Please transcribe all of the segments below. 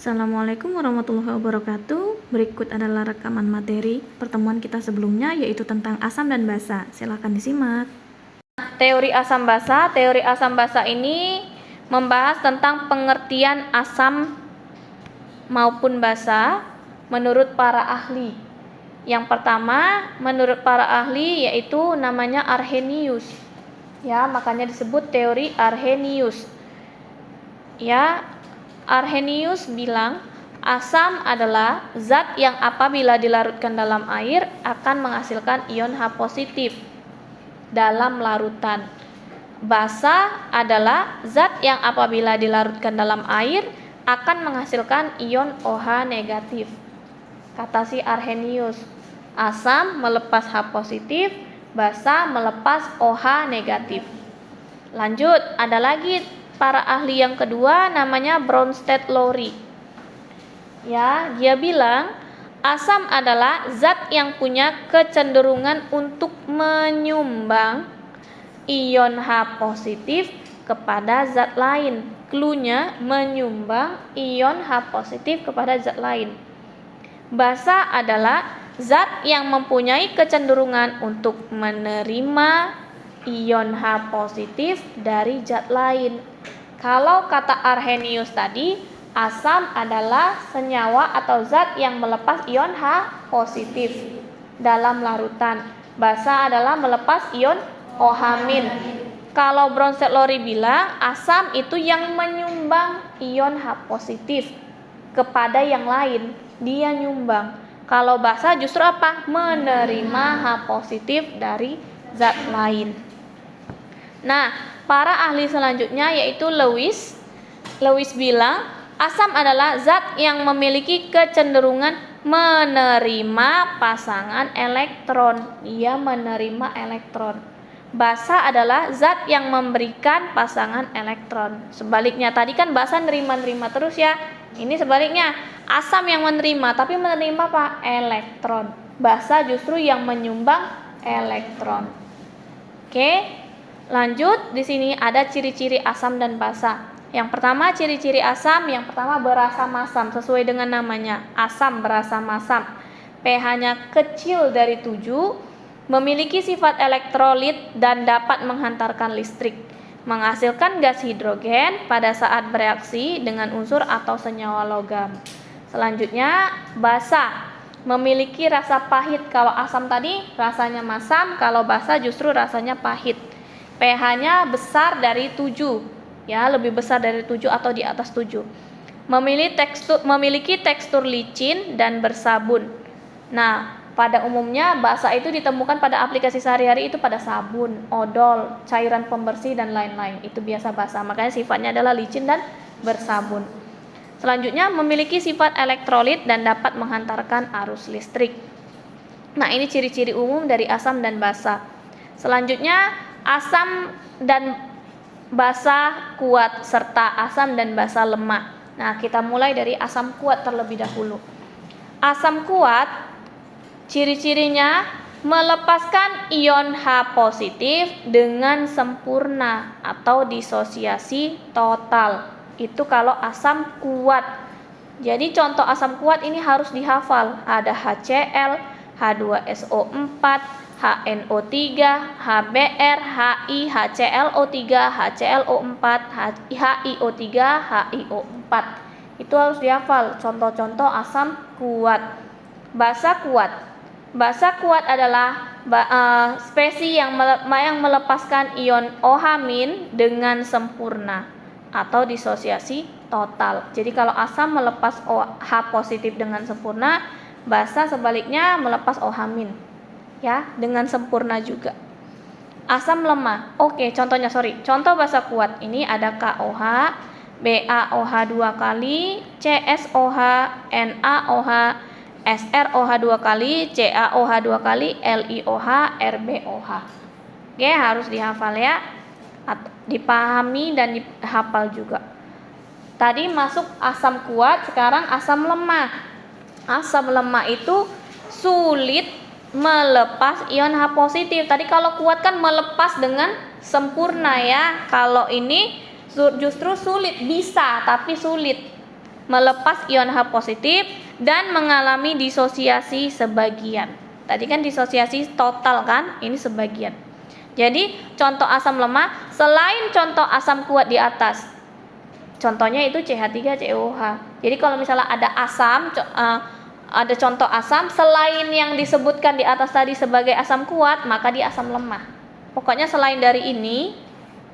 Assalamualaikum warahmatullahi wabarakatuh. Berikut adalah rekaman materi pertemuan kita sebelumnya, yaitu tentang asam dan basa. Silakan disimak. Teori asam basa. Teori asam basa ini membahas tentang pengertian asam maupun basa menurut para ahli. Yang pertama, menurut para ahli yaitu namanya Arrhenius. Ya, makanya disebut teori Arrhenius. Ya, Arrhenius bilang asam adalah zat yang apabila dilarutkan dalam air akan menghasilkan ion H positif dalam larutan. Basa adalah zat yang apabila dilarutkan dalam air akan menghasilkan ion OH negatif. Kata si Arrhenius, asam melepas H positif, basa melepas OH negatif. Lanjut, ada lagi para ahli yang kedua namanya Bronsted-Lowry. Ya, dia bilang asam adalah zat yang punya kecenderungan untuk menyumbang ion H positif kepada zat lain. Cluenya menyumbang ion H positif kepada zat lain. Basa adalah zat yang mempunyai kecenderungan untuk menerima ion H positif dari zat lain. Kalau kata Arrhenius tadi, asam adalah senyawa atau zat yang melepas ion H positif dalam larutan. Basa adalah melepas ion OH-. Kalau Bronsted-Lowry bilang asam itu yang menyumbang ion H positif kepada yang lain, dia nyumbang. Kalau basa justru apa? Menerima H positif dari zat lain. Nah, para ahli selanjutnya yaitu Lewis. Lewis bilang asam adalah zat yang memiliki kecenderungan menerima pasangan elektron. Ia menerima elektron. Basa adalah zat yang memberikan pasangan elektron. Sebaliknya, tadi kan basa nerima-nerima terus ya. Ini sebaliknya, asam yang menerima, tapi menerima apa? Elektron. Basa justru yang menyumbang elektron. Oke. Lanjut, di sini ada ciri-ciri asam dan basa. Yang pertama, ciri-ciri asam, yang pertama berasam asam, sesuai dengan namanya, asam berasam asam. pH-nya kecil dari 7, memiliki sifat elektrolit dan dapat menghantarkan listrik, menghasilkan gas hidrogen pada saat bereaksi dengan unsur atau senyawa logam. Selanjutnya, basa, memiliki rasa pahit. Kalau asam tadi rasanya masam, kalau basa justru rasanya pahit. pH-nya besar dari 7, ya, lebih besar dari 7 atau di atas 7. Memiliki tekstur licin dan bersabun. Nah, pada umumnya basa itu ditemukan pada aplikasi sehari-hari itu pada sabun, odol, cairan pembersih dan lain-lain. Itu biasa basa. Makanya sifatnya adalah licin dan bersabun. Selanjutnya, memiliki sifat elektrolit dan dapat menghantarkan arus listrik. Nah, ini ciri-ciri umum dari asam dan basa. Selanjutnya, asam dan basa kuat serta asam dan basa lemah. Nah, kita mulai dari asam kuat terlebih dahulu. Asam kuat ciri-cirinya melepaskan ion H positif dengan sempurna atau disosiasi total. Itu kalau asam kuat. Jadi contoh asam kuat ini harus dihafal. Ada HCl, H2SO4, HNO3, HBr, HI, HClO3, HClO4, HiO3, HiO4. Itu harus dihafal contoh-contoh asam kuat. Basa kuat. Basa kuat adalah spesies yang melepaskan ion OH- dengan sempurna atau disosiasi total. Jadi kalau asam melepas H positif dengan sempurna, basa sebaliknya melepas OH- ya, dengan sempurna juga. Asam lemah. Oke, contoh basa kuat ini ada KOH, BaOH 2 kali, CSOH, NaOH, SrOH 2 kali, CaOH 2 kali, LiOH, RbOH. Oke, harus dihafal ya. Dipahami dan dihafal juga. Tadi masuk asam kuat, sekarang asam lemah. Asam lemah itu sulit melepas ion H positif. Tadi kalau kuat kan melepas dengan sempurna ya. Kalau ini justru sulit, bisa tapi sulit. melepas ion H positif, dan mengalami disosiasi sebagian. Tadi kan disosiasi total kan, ini sebagian. Jadi contoh asam lemah selain contoh asam kuat di atas, contohnya itu CH3COH. Jadi kalau misalnya ada asam, ada contoh asam selain yang disebutkan di atas tadi sebagai asam kuat, maka dia asam lemah. Pokoknya selain dari ini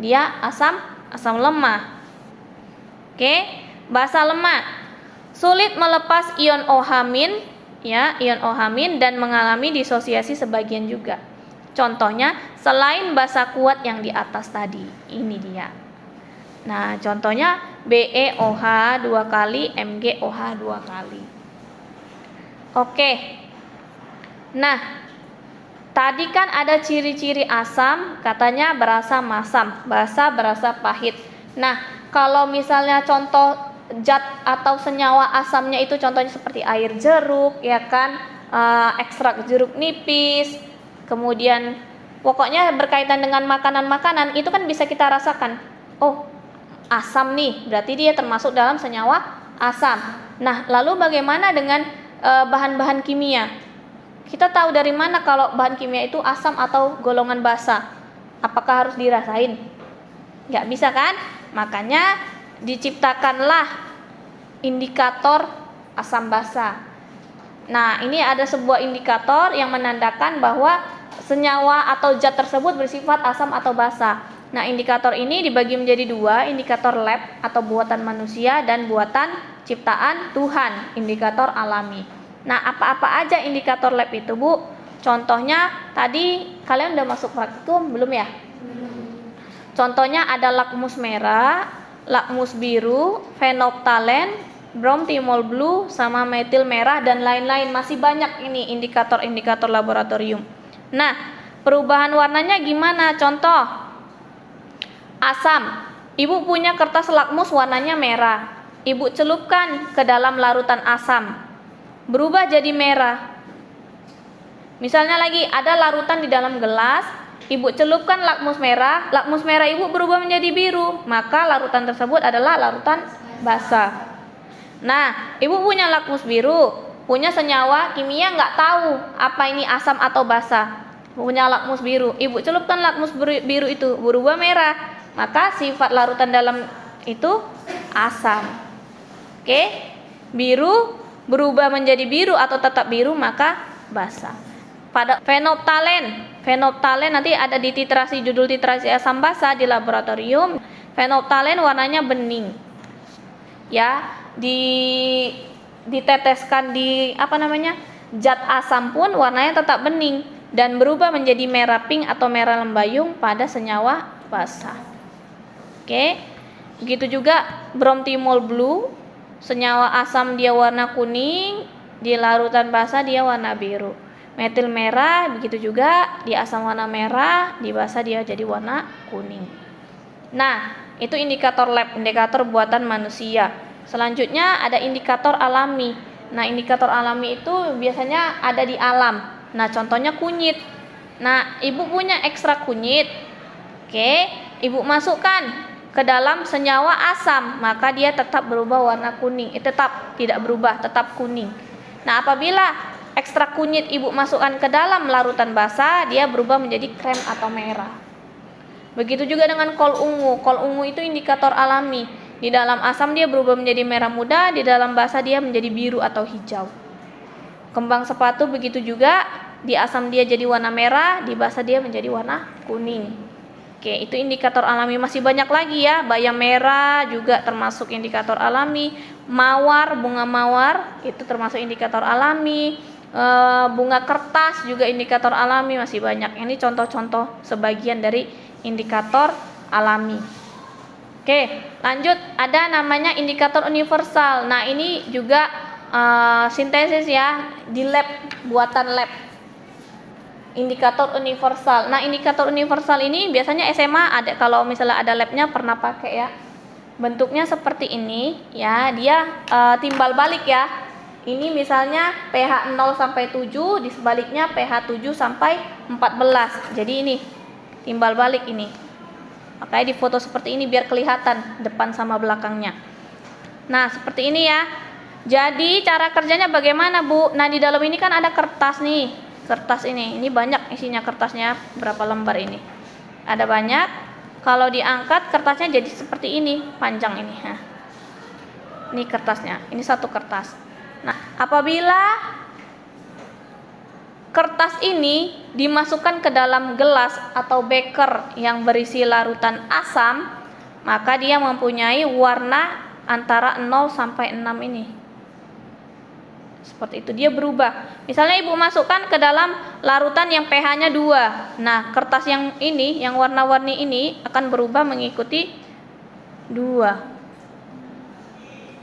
dia asam lemah. Oke, basa lemah. Sulit melepas ion OH-, ya, ion OH- dan mengalami disosiasi sebagian juga. Contohnya selain basa kuat yang di atas tadi, ini dia. Nah, contohnya BeOH 2 kali, MgOH 2 kali. Oke. Nah, tadi kan ada ciri-ciri asam, katanya berasa masam, basa berasa pahit. Nah, kalau misalnya contoh zat atau senyawa asamnya itu contohnya seperti air jeruk, ya kan, ekstrak jeruk nipis, kemudian pokoknya berkaitan dengan makanan-makanan itu kan bisa kita rasakan. Oh, asam nih, berarti dia termasuk dalam senyawa asam. Nah, lalu bagaimana dengan bahan-bahan kimia? Kita tahu dari mana kalau bahan kimia itu asam atau golongan basa? Apakah harus dirasain? Nggak bisa kan? Makanya diciptakanlah indikator asam basa. Nah, ini ada sebuah indikator yang menandakan bahwa senyawa atau zat tersebut bersifat asam atau basa. Nah, indikator ini dibagi menjadi dua, indikator lab atau buatan manusia dan buatan ciptaan Tuhan, indikator alami. Nah, apa-apa aja indikator lab itu, Bu? Contohnya tadi kalian udah masuk praktikum belum ya? Contohnya ada lakmus merah, lakmus biru, phenolphthalein, bromthymol blue, sama metil merah dan lain-lain. Masih banyak ini indikator-indikator laboratorium. Nah, perubahan warnanya gimana? Contoh asam. Ibu punya kertas lakmus warnanya merah. Ibu celupkan ke dalam larutan asam, berubah jadi merah. Misalnya lagi ada larutan di dalam gelas, ibu celupkan lakmus merah ibu berubah menjadi biru, maka larutan tersebut adalah larutan basa. Nah, ibu punya lakmus biru, punya senyawa kimia nggak tahu apa ini asam atau basa, punya lakmus biru, ibu celupkan lakmus biru itu berubah merah, maka sifat larutan dalam itu asam. Oke, biru berubah menjadi biru atau tetap biru maka basa. Pada phenolphthalein nanti ada di titrasi, judul titrasi asam basa di laboratorium. Phenolphthalein warnanya bening. Ya, diteteskan di zat asam pun warnanya tetap bening dan berubah menjadi merah pink atau merah lembayung pada senyawa basa. Oke. Begitu juga bromthymol blue, senyawa asam dia warna kuning, di larutan basa dia warna biru. Metil merah begitu juga, di asam warna merah, di basa dia jadi warna kuning. Nah, itu indikator lab, indikator buatan manusia. Selanjutnya ada indikator alami. Nah, indikator alami itu biasanya ada di alam. Nah, contohnya kunyit. Nah, ibu punya ekstrak kunyit. Oke, ibu masukkan ke dalam senyawa asam, maka dia tetap berubah warna kuning. Tetap tidak berubah, tetap kuning. Nah, apabila ekstrak kunyit ibu masukkan ke dalam larutan basa, dia berubah menjadi krem atau merah. Begitu juga dengan kol ungu. Kol ungu itu indikator alami. Di dalam asam dia berubah menjadi merah muda, di dalam basa dia menjadi biru atau hijau. Kembang sepatu begitu juga, di asam dia jadi warna merah, di basa dia menjadi warna kuning. Oke, itu indikator alami. Masih banyak lagi ya. Bayam merah juga termasuk indikator alami. Mawar, bunga mawar itu termasuk indikator alami. Bunga kertas juga indikator alami, masih banyak. Ini contoh-contoh sebagian dari indikator alami. Oke, lanjut. Ada namanya indikator universal. Nah, ini juga sintesis ya, di lab, buatan lab. Indikator universal. Nah, indikator universal ini biasanya SMA ada, kalau misalnya ada labnya pernah pakai ya. Bentuknya seperti ini ya, dia timbal balik ya. Ini misalnya pH 0 sampai 7, di sebaliknya pH 7 sampai 14. Jadi ini timbal balik ini. Makanya di foto seperti ini biar kelihatan depan sama belakangnya. Nah, seperti ini ya. Jadi cara kerjanya bagaimana, Bu? Nah, di dalam ini kan ada kertas nih. Kertas ini banyak isinya kertasnya. Berapa lembar ini? Ada banyak. Kalau diangkat kertasnya jadi seperti ini, panjang ini. Nah, ini kertasnya. Ini satu kertas. Nah, apabila kertas ini dimasukkan ke dalam gelas atau beker yang berisi larutan asam, maka dia mempunyai warna antara 0 sampai 6 ini. Seperti itu, dia berubah. Misalnya Ibu masukkan ke dalam larutan yang pH-nya 2. Nah, kertas yang ini, yang warna-warni ini akan berubah mengikuti 2.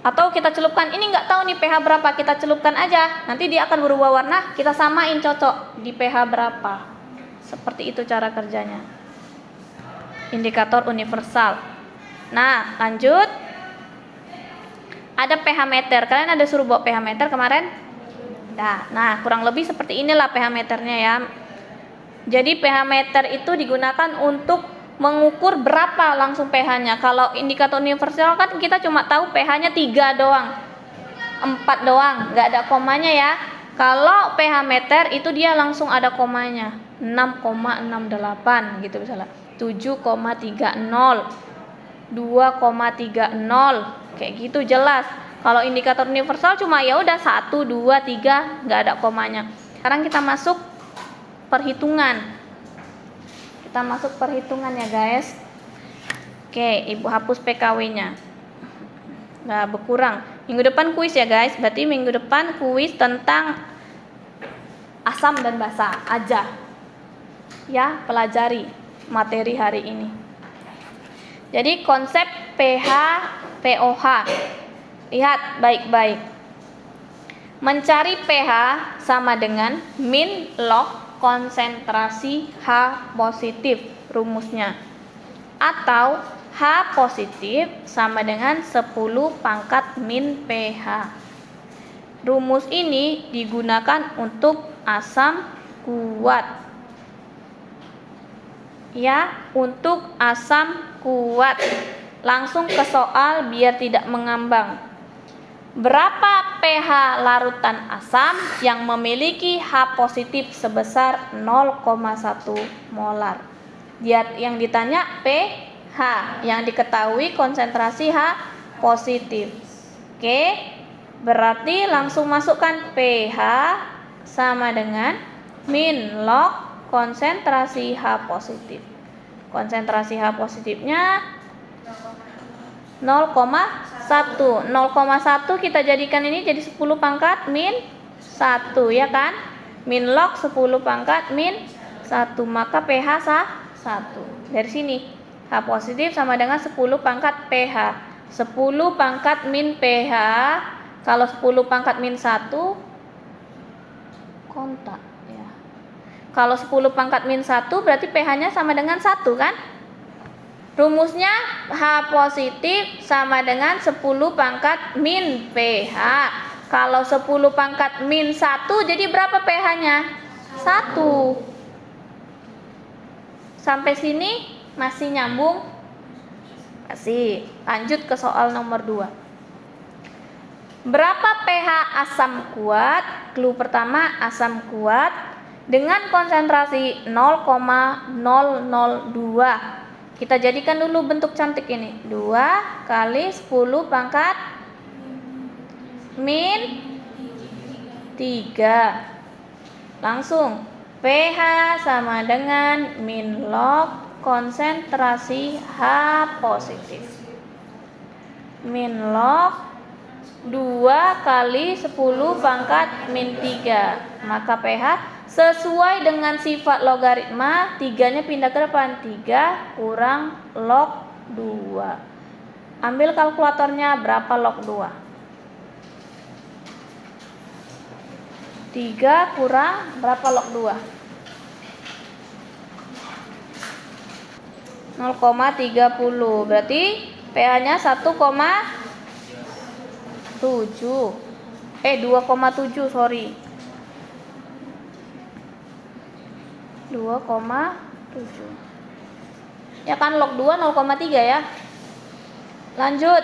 Atau kita celupkan, ini nggak tahu nih pH berapa, kita celupkan aja. Nanti dia akan berubah warna, kita samain cocok di pH berapa. Seperti itu cara kerjanya. Indikator universal. Nah, lanjut. Ada pH meter. Kalian ada suruh bawa pH meter kemarin? Nah, kurang lebih seperti inilah pH meternya ya. Jadi pH meter itu digunakan untuk mengukur berapa langsung pH-nya. Kalau indikator universal kan kita cuma tahu pH-nya 3 doang, 4 doang, nggak ada komanya ya. Kalau pH meter itu dia langsung ada komanya, 6,68 gitu misalnya, 7,30, 2,30, kayak gitu jelas. Kalau indikator universal cuma ya udah 1, 2, 3, nggak ada komanya. Sekarang kita masuk perhitungan. Kita masuk perhitungan ya guys. Oke, Ibu hapus PKW-nya. Nggak berkurang. Minggu depan kuis ya guys. Berarti minggu depan kuis tentang asam dan basa aja. Ya, pelajari materi hari ini. Jadi konsep pH, pOH. Lihat baik-baik. Mencari pH sama dengan min log konsentrasi H positif rumusnya, atau H positif sama dengan 10 pangkat min pH. Rumus ini digunakan untuk asam kuat. Ya, untuk asam kuat. Langsung ke soal biar tidak mengambang. Berapa pH larutan asam yang memiliki H positif sebesar 0,1 molar? Yang ditanya pH, yang diketahui konsentrasi H positif. Oke, berarti langsung masukkan pH sama dengan min log konsentrasi H positif. Konsentrasi H positifnya 0,1. 0,1 kita jadikan ini jadi 10 pangkat min 1 ya kan? Min log 10 pangkat min 1, maka pH 1. Dari sini H positif sama dengan 10 pangkat pH. 10 pangkat min pH. Kalau 10 pangkat min 1 kontak ya. Kalau 10 pangkat min 1 berarti pH-nya sama dengan 1 kan? Rumusnya H positif sama dengan 10 pangkat min pH. Kalau 10 pangkat min 1 jadi berapa pH-nya? 1. Sampai sini masih nyambung? Masih. Lanjut ke soal nomor 2. Berapa pH asam kuat? Clue pertama, asam kuat dengan konsentrasi 0,002. Kita jadikan dulu bentuk cantik ini. 2 kali 10 pangkat min 3. Langsung pH sama dengan min log konsentrasi H positif. Min log 2 kali 10 pangkat min 3. Maka pH sesuai dengan sifat logaritma, 3-nya pindah ke depan, 3 kurang log 2. Ambil kalkulatornya, berapa log 2? 3 kurang berapa log 2? 0,30. Berarti pH-nya 1,7. 2,7 sorry. 2,7. Ya kan log 2 0,3 ya. Lanjut.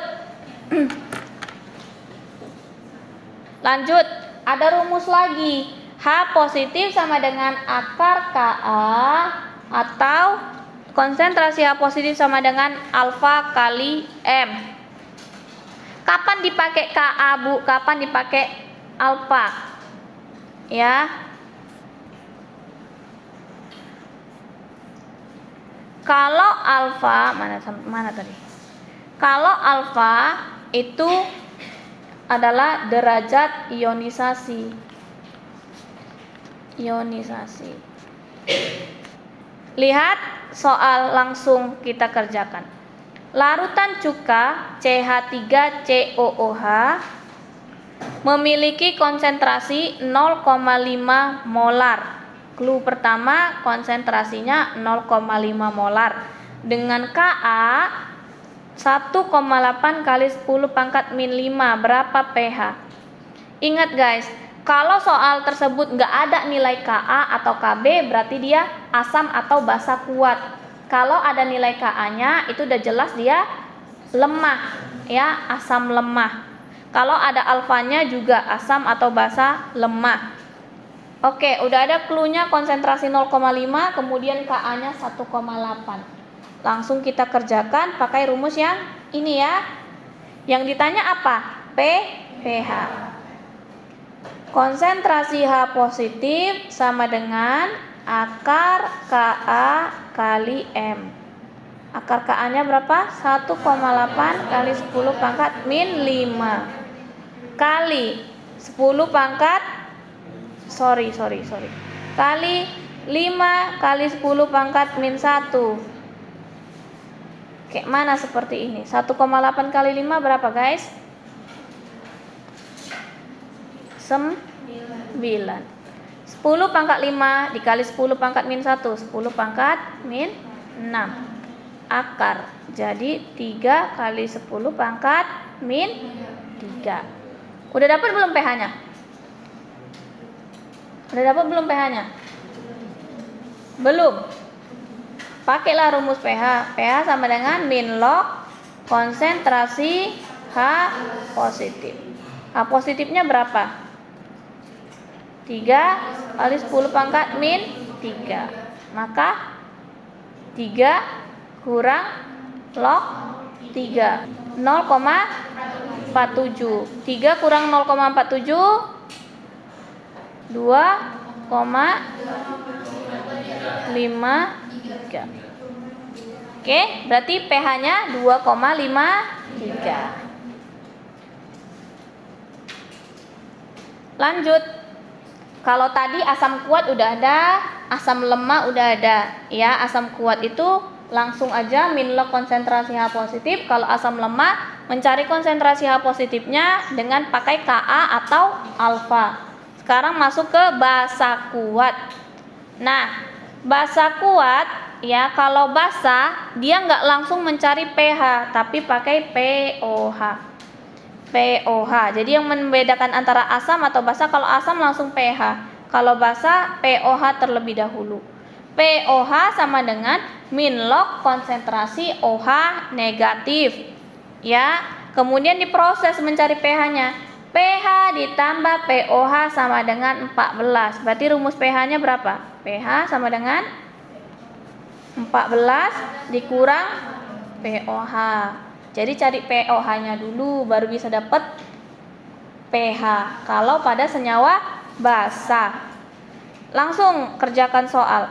Lanjut, ada rumus lagi. H positif sama dengan akar Ka atau konsentrasi H positif sama dengan alfa kali M. Kapan dipakai Ka, Bu? Kapan dipakai alfa? Ya. Kalau alfa, mana tadi? Kalau alfa itu adalah derajat ionisasi. Lihat soal langsung kita kerjakan. Larutan cuka CH3COOH memiliki konsentrasi 0,5 molar. Clue pertama, konsentrasinya 0,5 molar. Dengan Ka 1,8 kali 10 pangkat min 5, berapa pH? Ingat guys, kalau soal tersebut nggak ada nilai Ka atau Kb, berarti dia asam atau basa kuat. Kalau ada nilai Ka-nya, itu udah jelas dia lemah, ya, asam lemah. Kalau ada alfanya juga asam atau basa lemah. Oke, udah ada clue-nya, konsentrasi 0,5, kemudian Ka-nya 1,8. Langsung kita kerjakan pakai rumus yang ini ya. Yang ditanya apa? pH. Konsentrasi H positif sama dengan akar Ka kali M. Akar Ka-nya berapa? 1,8 kali 10 pangkat min 5 kali 10 pangkat kali 5 kali 10 pangkat min 1. Kayak mana seperti ini? 1,8 kali 5 berapa guys? 9. 10 pangkat 5 dikali 10 pangkat min 1, 10 pangkat min 6. Akar, jadi 3 kali 10 pangkat min 3. Udah dapat belum pH-nya? Udah dapat belum pH-nya? Belum. Pakailah rumus pH. pH sama dengan min log konsentrasi H positif. H positifnya berapa? 3 kali 10 pangkat min 3. Maka 3 kurang log 3, 0,47. 3 kurang 0,47, 2,53. Oke, berarti pH-nya 2,53. Lanjut. Kalau tadi asam kuat udah ada, asam lemah udah ada, ya. Asam kuat itu langsung aja min log konsentrasi H positif. Kalau asam lemah, mencari konsentrasi H positifnya dengan pakai Ka atau alfa. Sekarang masuk ke basa kuat. Nah, basa kuat, ya, kalau basa dia nggak langsung mencari pH, tapi pakai pOH. Jadi yang membedakan antara asam atau basa, kalau asam langsung pH, kalau basa pOH terlebih dahulu. pOH sama dengan min log konsentrasi OH negatif, ya. Kemudian diproses mencari pH-nya. pH ditambah pOH sama dengan 14. Berarti rumus pH-nya berapa? pH sama dengan 14 dikurang pOH. Jadi cari pOH-nya dulu baru bisa dapat pH. Kalau pada senyawa basa. Langsung kerjakan soal.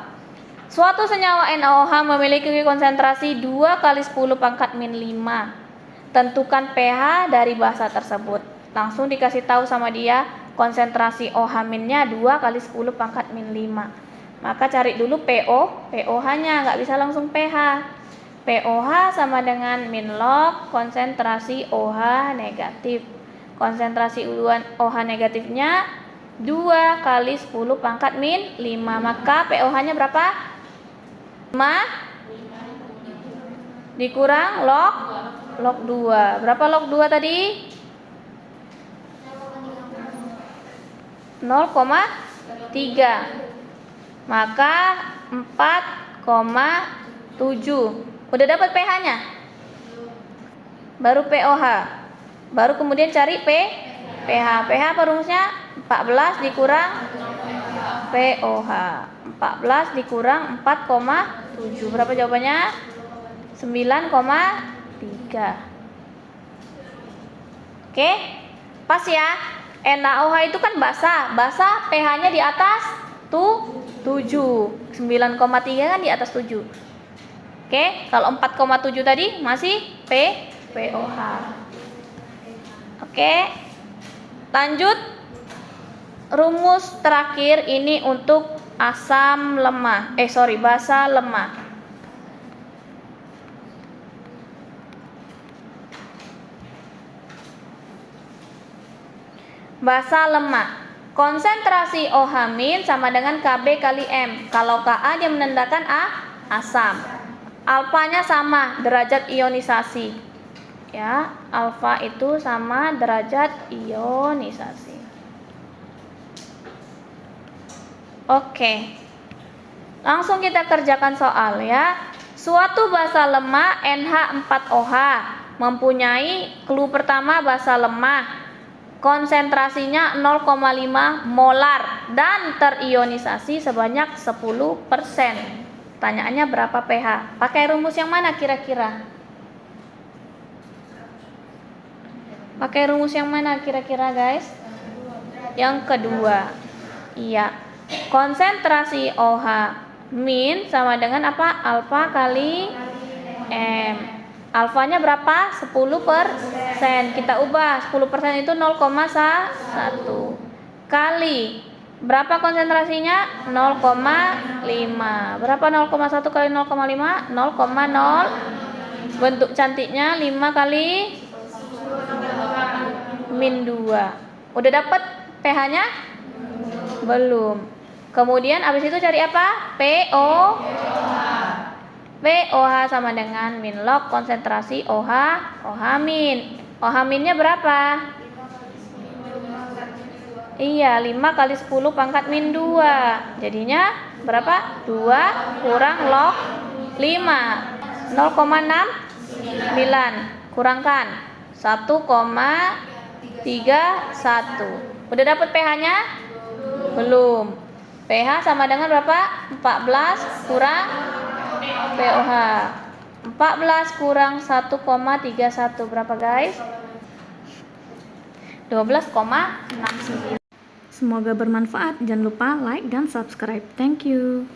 Suatu senyawa NaOH memiliki konsentrasi 2 kali 10 pangkat min 5. Tentukan pH dari basa tersebut. Langsung dikasih tahu sama dia konsentrasi OH-nya 2 kali 10 pangkat min 5. Maka cari dulu pOH-nya, nggak bisa langsung pH. pOH sama dengan min log konsentrasi OH negatif. Konsentrasi OH negatifnya 2 kali 10 pangkat min 5. Maka pOH-nya berapa? 5 dikurang log 2. Berapa log 2 tadi? 0,3. Maka 4,7. Udah dapat pH-nya? Baru pOH. Baru kemudian cari pH. pH apa rumusnya? 14 dikurang pOH. 14 dikurang 4,7. Berapa jawabannya? 9,3. Oke, pas ya. NaOH itu kan basah. Basah pH-nya di atas 7. 9,3 kan di atas 7. Oke, kalau 4,7 tadi masih pOH. Oke. Lanjut. Rumus terakhir ini untuk asam lemah. Basa lemah. Basa lemah. Konsentrasi OH- sama dengan Kb kali M. Kalau Ka dia menandakan asam. Alfanya sama, derajat ionisasi. Ya, alfa itu sama derajat ionisasi. Oke. Langsung kita kerjakan soal ya. Suatu basa lemah NH4OH mempunyai clue pertama basa lemah. Konsentrasinya 0,5 molar dan terionisasi sebanyak 10%. Pertanyaannya berapa pH? Pakai rumus yang mana kira-kira? Pakai rumus yang mana kira-kira, guys? Yang kedua. Iya. Konsentrasi OH- sama dengan apa? Alfa kali M. Alfanya berapa? 10%. Kita ubah 10% itu 0,1 kali berapa konsentrasinya? 0,5. Berapa 0,1 kali 0,5? 0,0. Bentuk cantiknya 5 kali -2. Udah dapat pH-nya? Belum. Kemudian abis itu cari apa? pOH sama dengan min log konsentrasi OH-. OH-nya berapa? Iya, 5 kali 10 pangkat -2. Jadinya berapa? 2 kurang log 5. 0,69. Kurangkan 1,31. Udah dapat pH-nya? Belum. pH sama dengan berapa? 14 kurang pOH. 14 kurang 1,31 berapa, guys? 12,69. Semoga bermanfaat. Jangan lupa like dan subscribe. Thank you.